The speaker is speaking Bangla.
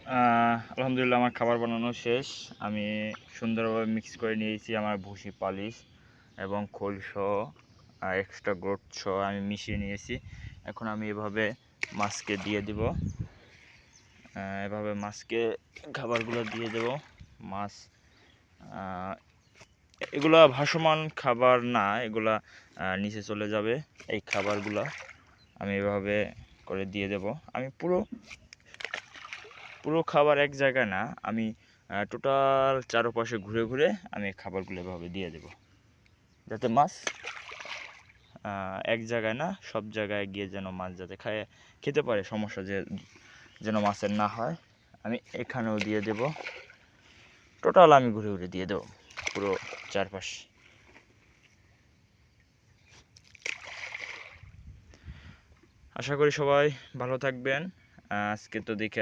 আলহামদুলিল্লাহ আমার খাবার বানানো শেষ। আমি সুন্দরভাবে মিক্স করে নিয়েছি আমার ভুসি পালিশ এবং খোলসহ এক্সট্রা গ্রোথ সহ আমি মিশিয়ে নিয়েছি। এখন আমি এভাবে মাছকে দিয়ে দিব। এভাবে মাছকে খাবারগুলো দিয়ে দেব। মাছ এগুলা ভাসমান খাবার না, এগুলা নিচে চলে যাবে। এই খাবারগুলো আমি এভাবে করে দিয়ে দেব। আমি পুরো খাবার এক জায়গায় না, আমি টোটাল চারপাশে ঘুরে ঘুরে আমি খাবারগুলো এভাবে দিয়ে দেব, যাতে মাছ এক জায়গায় না সব জায়গায় গিয়ে যেন মাছ যাতে খেতে পারে, সমস্যা যেন মাছের না হয়। আমি এখানেও দিয়ে দেব। টোটাল আমি ঘুরে ঘুরে দিয়ে দেব পুরো চারপাশ। আশা করি সবাই ভালো থাকবেন। আজকে তো দেখে